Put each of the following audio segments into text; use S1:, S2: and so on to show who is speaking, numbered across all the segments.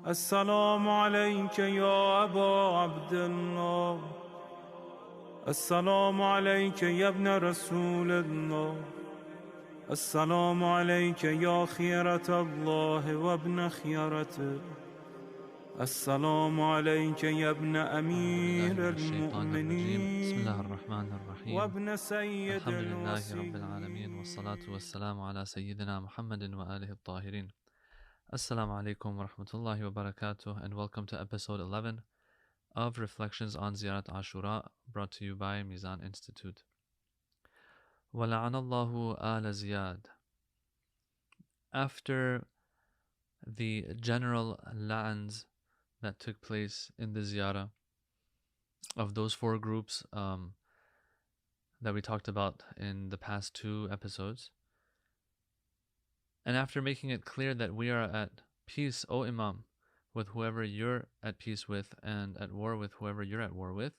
S1: السلام عليك يا أبا عبد الله السلام عليك يا ابن رسول الله السلام عليك يا خيرة الله وابن خيرته السلام عليك يا ابن أمير المؤمنين
S2: بسم الله الرحمن الرحيم
S1: وابن سيد
S2: الحمد لله رب
S1: الوصيين
S2: العالمين والصلاة والسلام على سيدنا محمد وآله الطاهرين. Assalamu alaikum wa rahmatullahi wa barakatuh, and welcome to episode 11 of Reflections on Ziyarat Ashura, brought to you by Mizan Institute. وَلَعَنَ اللَّهُ آلَ Ziyad. After the general la'ans that took place in the ziyarah of those four groups that we talked about in the past two episodes, and after making it clear that we are at peace, O Imam, with whoever you're at peace with, and at war with whoever you're at war with,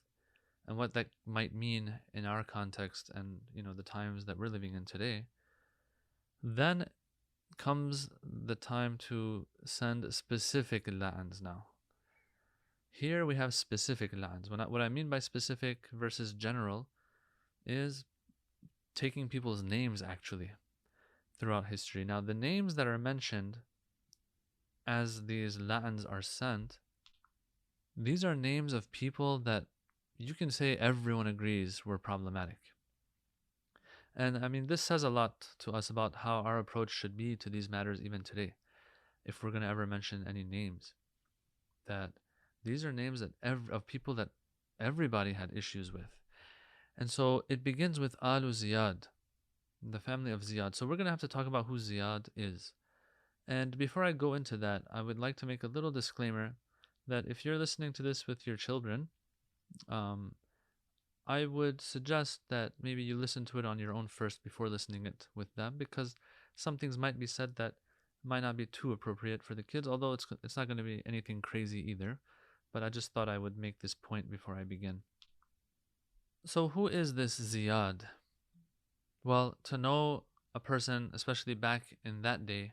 S2: and what that might mean in our context and the times that we're living in today, then comes the time to send specific la'ans now. Here we have specific la'ans. What I mean by specific versus general is taking people's names actually throughout history. Now, the names that are mentioned as these la'ans are sent, these are names of people that you can say everyone agrees were problematic. And I mean, this says a lot to us about how our approach should be to these matters even today. If we're going to ever mention any names, that these are names that of people that everybody had issues with. And so it begins with Alu Ziyad, the family of Ziyad. So we're going to have to talk about who Ziyad is. And before I go into that, I would like to make a little disclaimer that if you're listening to this with your children, I would suggest that maybe you listen to it on your own first before listening it with them, because some things might be said that might not be too appropriate for the kids, although it's not going to be anything crazy either. But I just thought I would make this point before I begin. So who is this Ziyad? Well, to know a person, especially back in that day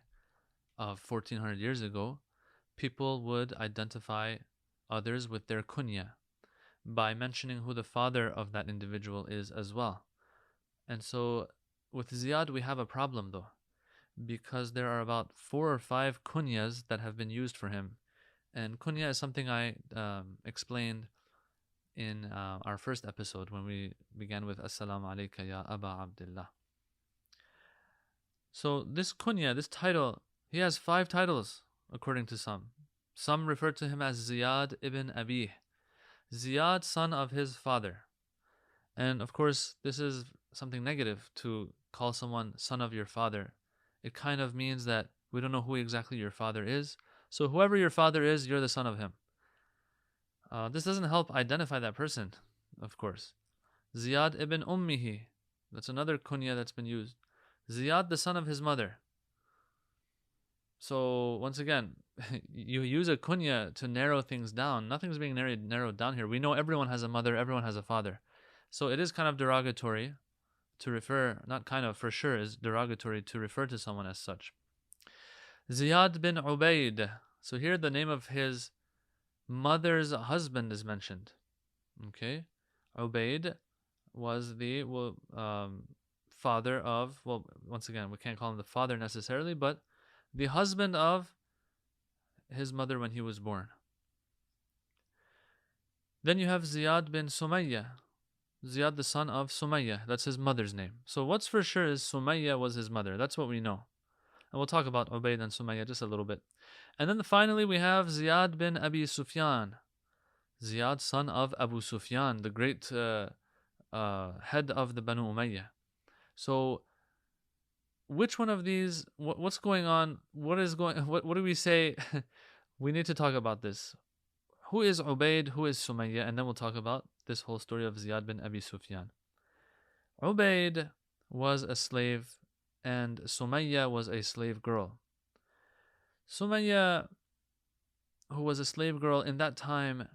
S2: of 1400 years ago, people would identify others with their kunya by mentioning who the father of that individual is as well. And so with Ziyad we have a problem though, because there are about 4 or 5 kunyas that have been used for him. And kunya is something I explained in our first episode when we began with Assalamu alayka ya Aba Abdullah. So this kunya, this title, he has 5 titles according to some. Some refer to him as Ziyad ibn Abih, Ziyad, son of his father. And of course, this is something negative to call someone son of your father. It kind of means that we don't know who exactly your father is. So whoever your father is, you're the son of him. This doesn't help identify that person, of course. Ziyad ibn Ummihi, that's another kunya that's been used. Ziyad, the son of his mother. So once again, you use a kunya to narrow things down. Nothing's being narrowed down here. We know everyone has a mother, everyone has a father. So it is kind of derogatory to refer, not kind of, for sure is derogatory to refer to someone as such. Ziyad bin Ubayd. So here the name of his mother's husband is mentioned. Okay, Ubayd was the father of, well, once again, we can't call him the father necessarily, but the husband of his mother when he was born. Then you have Ziyad bin Sumayya. Ziyad, the son of Sumayya. That's his mother's name. So what's for sure is Sumayya was his mother. That's what we know. And we'll talk about Ubayd and Sumayya just a little bit. And then finally we have Ziyad bin Abi Sufyan. Ziyad, son of Abu Sufyan, the great head of the Banu Umayyah. So which one of these, what's going on? What do we say? We need to talk about this. Who is Ubayd? Who is Sumayya? And then we'll talk about this whole story of Ziyad bin Abi Sufyan. Ubayd was a slave and Sumayya was a slave girl. Sumayya, who was a slave girl in that time,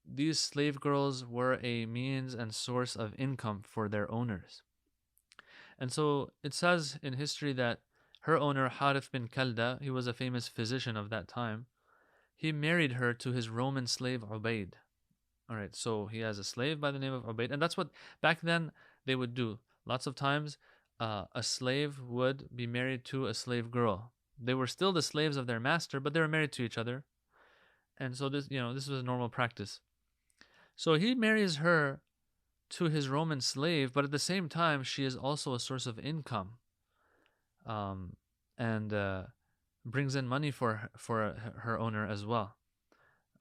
S2: these slave girls were a means and source of income for their owners. And so it says in history that her owner, Harith bin Kalda, he was a famous physician of that time, he married her to his Roman slave Ubaid. All right, so he has a slave by the name of Ubaid, and that's what back then they would do. Lots of times, a slave would be married to a slave girl. They were still the slaves of their master, but they were married to each other, and so this was a normal practice. So he marries her to his Roman slave, but at the same time, she is also a source of income, and brings in money for her owner as well.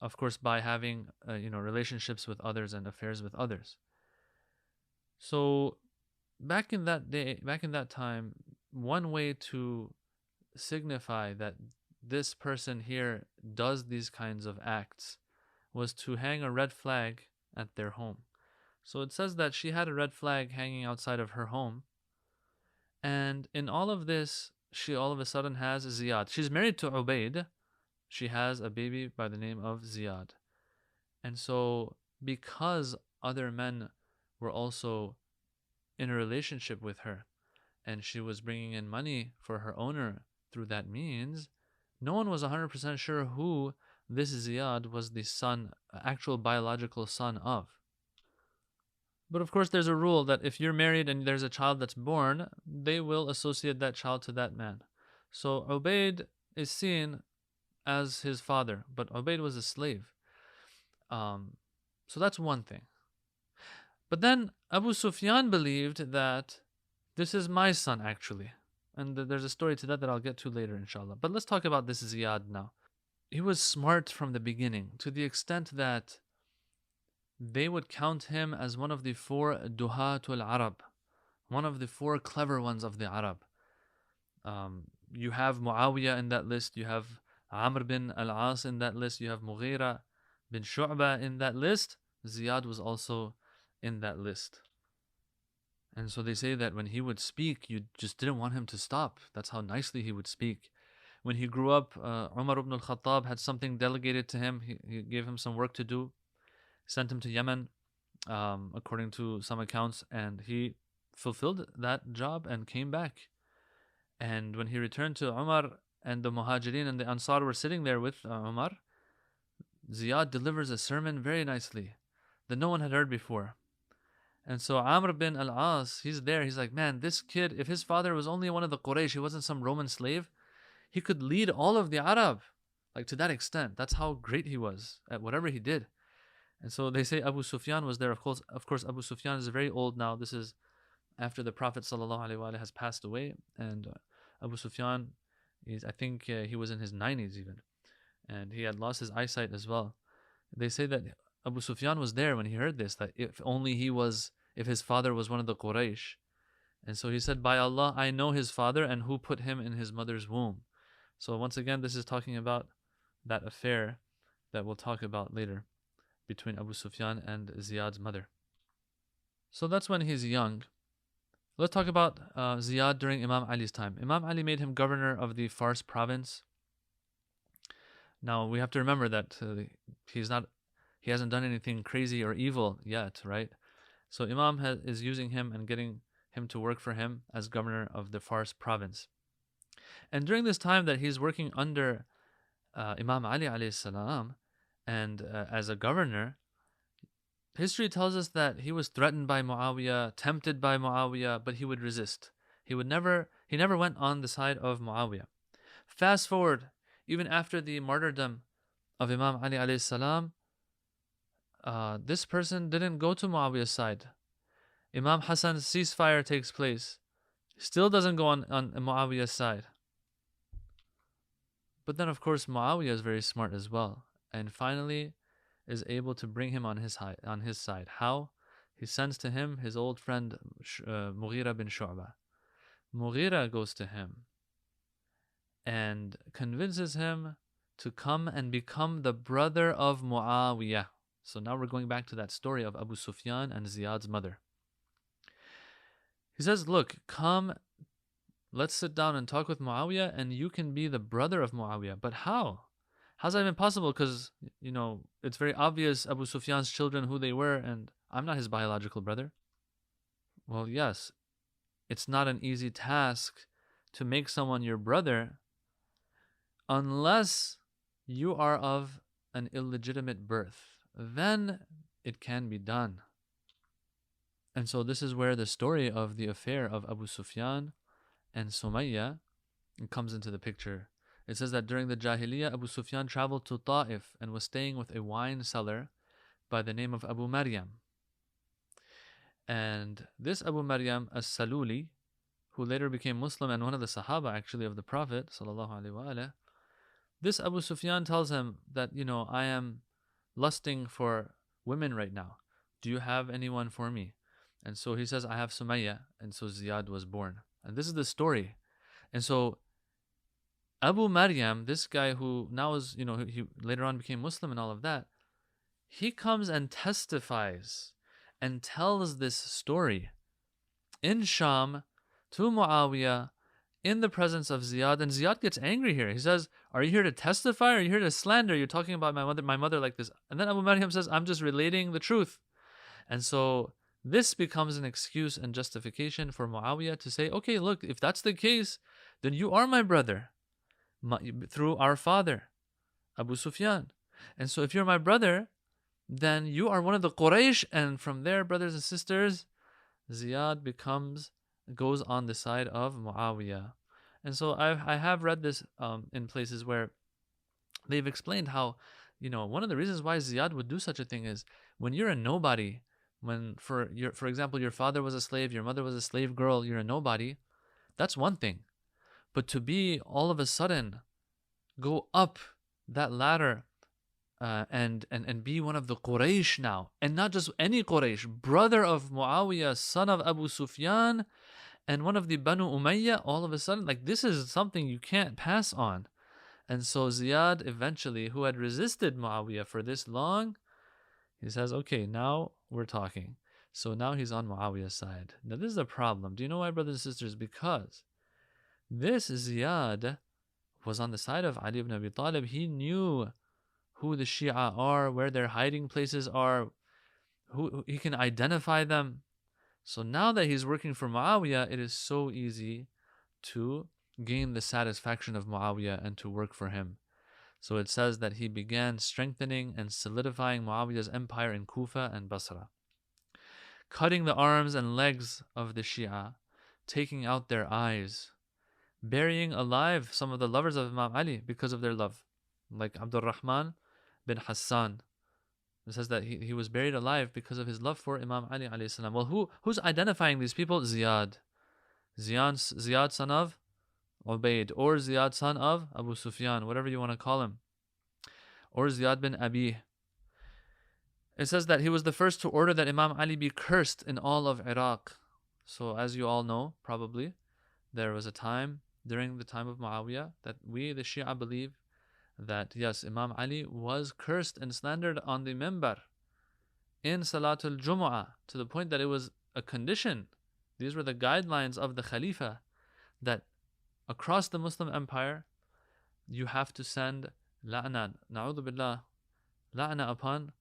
S2: Of course, by having relationships with others and affairs with others. So back in that time, one way to signify that this person here does these kinds of acts was to hang a red flag at their home. So it says that she had a red flag hanging outside of her home, and in all of this, she all of a sudden has Ziyad. She's married to Ubaid. She has a baby by the name of Ziyad. And so, because other men were also in a relationship with her, and she was bringing in money for her owner through that means, no one was 100% sure who this Ziyad was the son, actual biological son of. But of course, there's a rule that if you're married and there's a child that's born, they will associate that child to that man. So Ubaid is seen as his father, but Ubaid was a slave. So that's one thing. But then Abu Sufyan believed that this is my son actually. And there's a story to that I'll get to later, inshallah. But let's talk about this Ziyad now. He was smart from the beginning, to the extent that they would count him as one of the 4 Duhatul Arab, one of the 4 clever ones of the Arab. You have Muawiyah in that list, you have Amr bin al-As in that list, you have Mughira bin Shu'bah in that list. Ziyad was also in that list. And so they say that when he would speak, you just didn't want him to stop. That's how nicely he would speak. When he grew up, Umar ibn al-Khattab had something delegated to him. He gave him some work to do, sent him to Yemen, according to some accounts, and he fulfilled that job and came back. And when he returned to Umar, and the Muhajirin and the Ansar were sitting there with Umar, Ziyad delivers a sermon very nicely that no one had heard before. And so Amr bin al-As, he's there, he's like, man, this kid, if his father was only one of the Quraysh, he wasn't some Roman slave, he could lead all of the Arab, like to that extent. That's how great he was at whatever he did. And so they say Abu Sufyan was there. Of course, Abu Sufyan is very old now. This is after the Prophet ﷺ has passed away, and Abu Sufyan I think he was in his 90s even, and he had lost his eyesight as well. They say that Abu Sufyan was there when he heard this, that if his father was one of the Quraysh. And so he said, by Allah, I know his father and who put him in his mother's womb. So once again, this is talking about that affair that we'll talk about later between Abu Sufyan and Ziyad's mother. So that's when he's young. Let's talk about Ziyad during Imam Ali's time. Imam Ali made him governor of the Fars province. Now we have to remember that he hasn't done anything crazy or evil yet, right? So Imam is using him and getting him to work for him as governor of the Fars province. And during this time that he's working under Imam Ali alayhi salam and as a governor, history tells us that he was threatened by Muawiyah, tempted by Muawiyah, but he would resist. He never went on the side of Muawiyah. Fast forward, even after the martyrdom of Imam Ali alayhi salam, this person didn't go to Muawiyah's side. Imam Hassan's ceasefire takes place. Still doesn't go on Muawiyah's side. But then, of course, Muawiyah is very smart as well, and finally is able to bring him on his side. How? He sends to him his old friend Mughira bin Shu'bah. Mughira goes to him and convinces him to come and become the brother of Muawiyah. So now we're going back to that story of Abu Sufyan and Ziyad's mother. He says, look, come, let's sit down and talk with Muawiyah, and you can be the brother of Muawiyah. But how? How's that even possible? Because, it's very obvious Abu Sufyan's children, who they were, and I'm not his biological brother. Well, yes, it's not an easy task to make someone your brother unless you are of an illegitimate birth, then it can be done. And so this is where the story of the affair of Abu Sufyan and Sumayya comes into the picture. It says that during the Jahiliyyah, Abu Sufyan traveled to Ta'if and was staying with a wine seller by the name of Abu Maryam. And this Abu Maryam as-Saluli, who later became Muslim and one of the Sahaba actually of the Prophet sallallahu alaihi wasallam, this Abu Sufyan tells him that, I am lusting for women right now. Do you have anyone for me? And so he says, I have Sumayya. And so Ziyad was born. And this is the story. And so Abu Maryam, this guy who now is, he later on became Muslim and all of that, he comes and testifies and tells this story in Sham to Muawiyah in the presence of Ziyad. And Ziyad gets angry here. He says, are you here to testify or are you here to slander? You're talking about my mother like this. And then Abu Maryam says, I'm just relating the truth. And so this becomes an excuse and justification for Muawiyah to say, okay, look, if that's the case, then you are my brother through our father, Abu Sufyan. And so if you're my brother, then you are one of the Quraysh. And from there, brothers and sisters, Ziyad goes on the side of Muawiyah. And so I have read this in places where they've explained how, one of the reasons why Ziyad would do such a thing is when you're a nobody, when for example, your father was a slave, your mother was a slave girl, you're a nobody, that's one thing. But to be all of a sudden go up that ladder and be one of the Quraysh now, and not just any Quraysh, brother of Muawiyah, son of Abu Sufyan, and one of the Banu Umayyah, all of a sudden, like, this is something you can't pass on. And so Ziyad eventually, who had resisted Muawiyah for this long, he says, okay, now we're talking. So now he's on Muawiyah's side. Now this is a problem. Do you know why, brothers and sisters? Because this Ziyad was on the side of Ali ibn Abi Talib. He knew who the Shia are, where their hiding places are, who he can identify them. So now that he's working for Muawiyah, it is so easy to gain the satisfaction of Muawiyah and to work for him. So it says that he began strengthening and solidifying Muawiyah's empire in Kufa and Basra, cutting the arms and legs of the Shia, taking out their eyes, burying alive some of the lovers of Imam Ali because of their love, like Abdul Rahman bin Hassan. It says that he was buried alive because of his love for Imam Ali alayhi salam. Well, who's identifying these people? Ziyad. Ziyad son of Ubayd, or Ziyad son of Abu Sufyan, whatever you want to call him, or Ziyad bin Abi. It says that he was the first to order that Imam Ali be cursed in all of Iraq. So as you all know, probably, there was a time during the time of Muawiyah that we, the Shia, believe that yes, Imam Ali was cursed and slandered on the minbar in Salatul Jumu'ah, to the point that it was a condition. These were the guidelines of the Khalifa, that across the Muslim empire you have to send la'na, na'udhu billah, la'na upon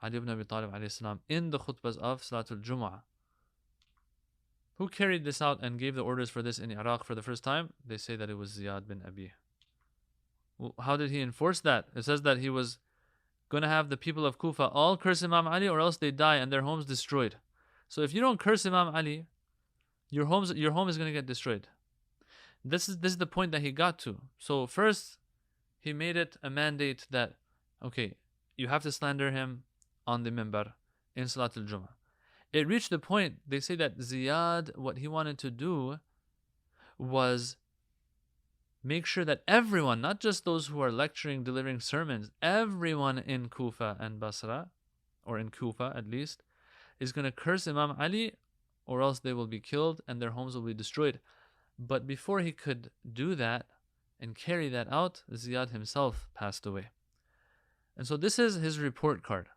S2: Ali ibn Abi Talib alayhi salam in the khutbahs of Salatul Jumu'ah. Who carried this out and gave the orders for this in Iraq for the first time? They say that it was Ziyad bin Abi. How did he enforce that? It says that he was going to have the people of Kufa all curse Imam Ali, or else they die and their homes destroyed. So if you don't curse Imam Ali, your home is going to get destroyed. This is the point that he got to. So first, he made it a mandate that, okay, you have to slander him on the minbar in Salatul Jummah. It reached the point, they say that Ziyad, what he wanted to do was make sure that everyone, not just those who are lecturing, delivering sermons, everyone in Kufa and Basra, or in Kufa at least, is going to curse Imam Ali, or else they will be killed and their homes will be destroyed. But before he could do that and carry that out, Ziyad himself passed away. And so this is his report card.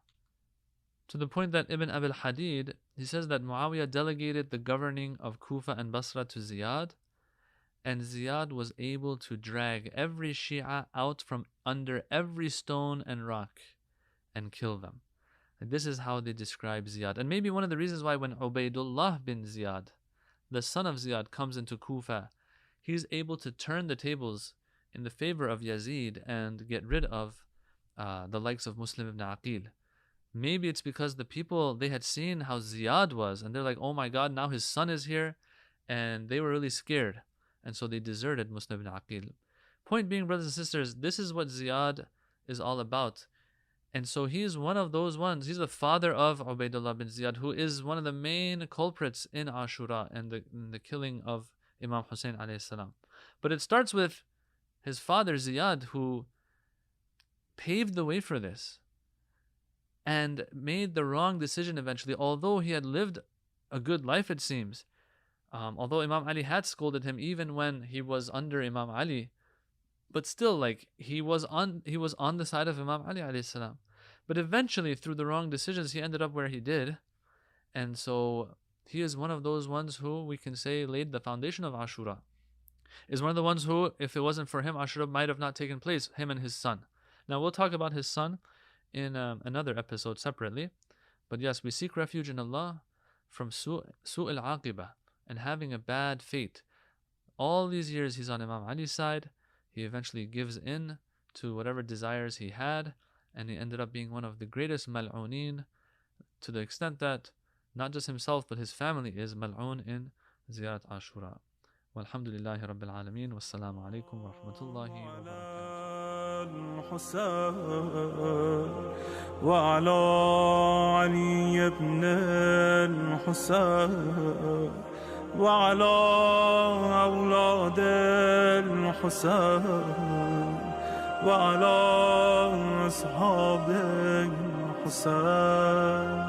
S2: To the point that Ibn Abil Hadid, he says that Muawiyah delegated the governing of Kufa and Basra to Ziyad, and Ziyad was able to drag every Shia out from under every stone and rock and kill them. And this is how they describe Ziyad. And maybe one of the reasons why when Ubaydullah bin Ziyad, the son of Ziyad, comes into Kufa, he's able to turn the tables in the favor of Yazid and get rid of the likes of Muslim ibn Aqil. Maybe it's because the people, they had seen how Ziyad was, and they're like, oh my God, now his son is here, and they were really scared, and so they deserted Muslim ibn Aqil. Point being, brothers and sisters, this is what Ziyad is all about. And so he is one of those ones. He's the father of Ubaidullah bin Ziyad, who is one of the main culprits in Ashura and the killing of Imam Hussein alayhi salam. But it starts with his father Ziyad, who paved the way for this and made the wrong decision eventually, although he had lived a good life, it seems. Although Imam Ali had scolded him even when he was under Imam Ali, but still, like, he was on the side of Imam Ali alayhi salam. But eventually, through the wrong decisions, he ended up where he did. And so he is one of those ones who we can say laid the foundation of Ashura. Is one of the ones who, if it wasn't for him, Ashura might have not taken place, him and his son. Now we'll talk about his son in another episode separately. But yes, we seek refuge in Allah from su'il aqibah, and having a bad fate. All these years he's on Imam Ali's side. He eventually gives in to whatever desires he had, and he ended up being one of the greatest mal'ooneen, to the extent that not just himself but his family is mal'oon in Ziyarat Ashura. Walhamdulillahi Rabbil Alameen. Wassalamu alaikum wa rahmatullahi wa barakatuh.
S1: وعلى علي بن الحسين وعلى أولاد الحسين وعلى أصحاب الحسين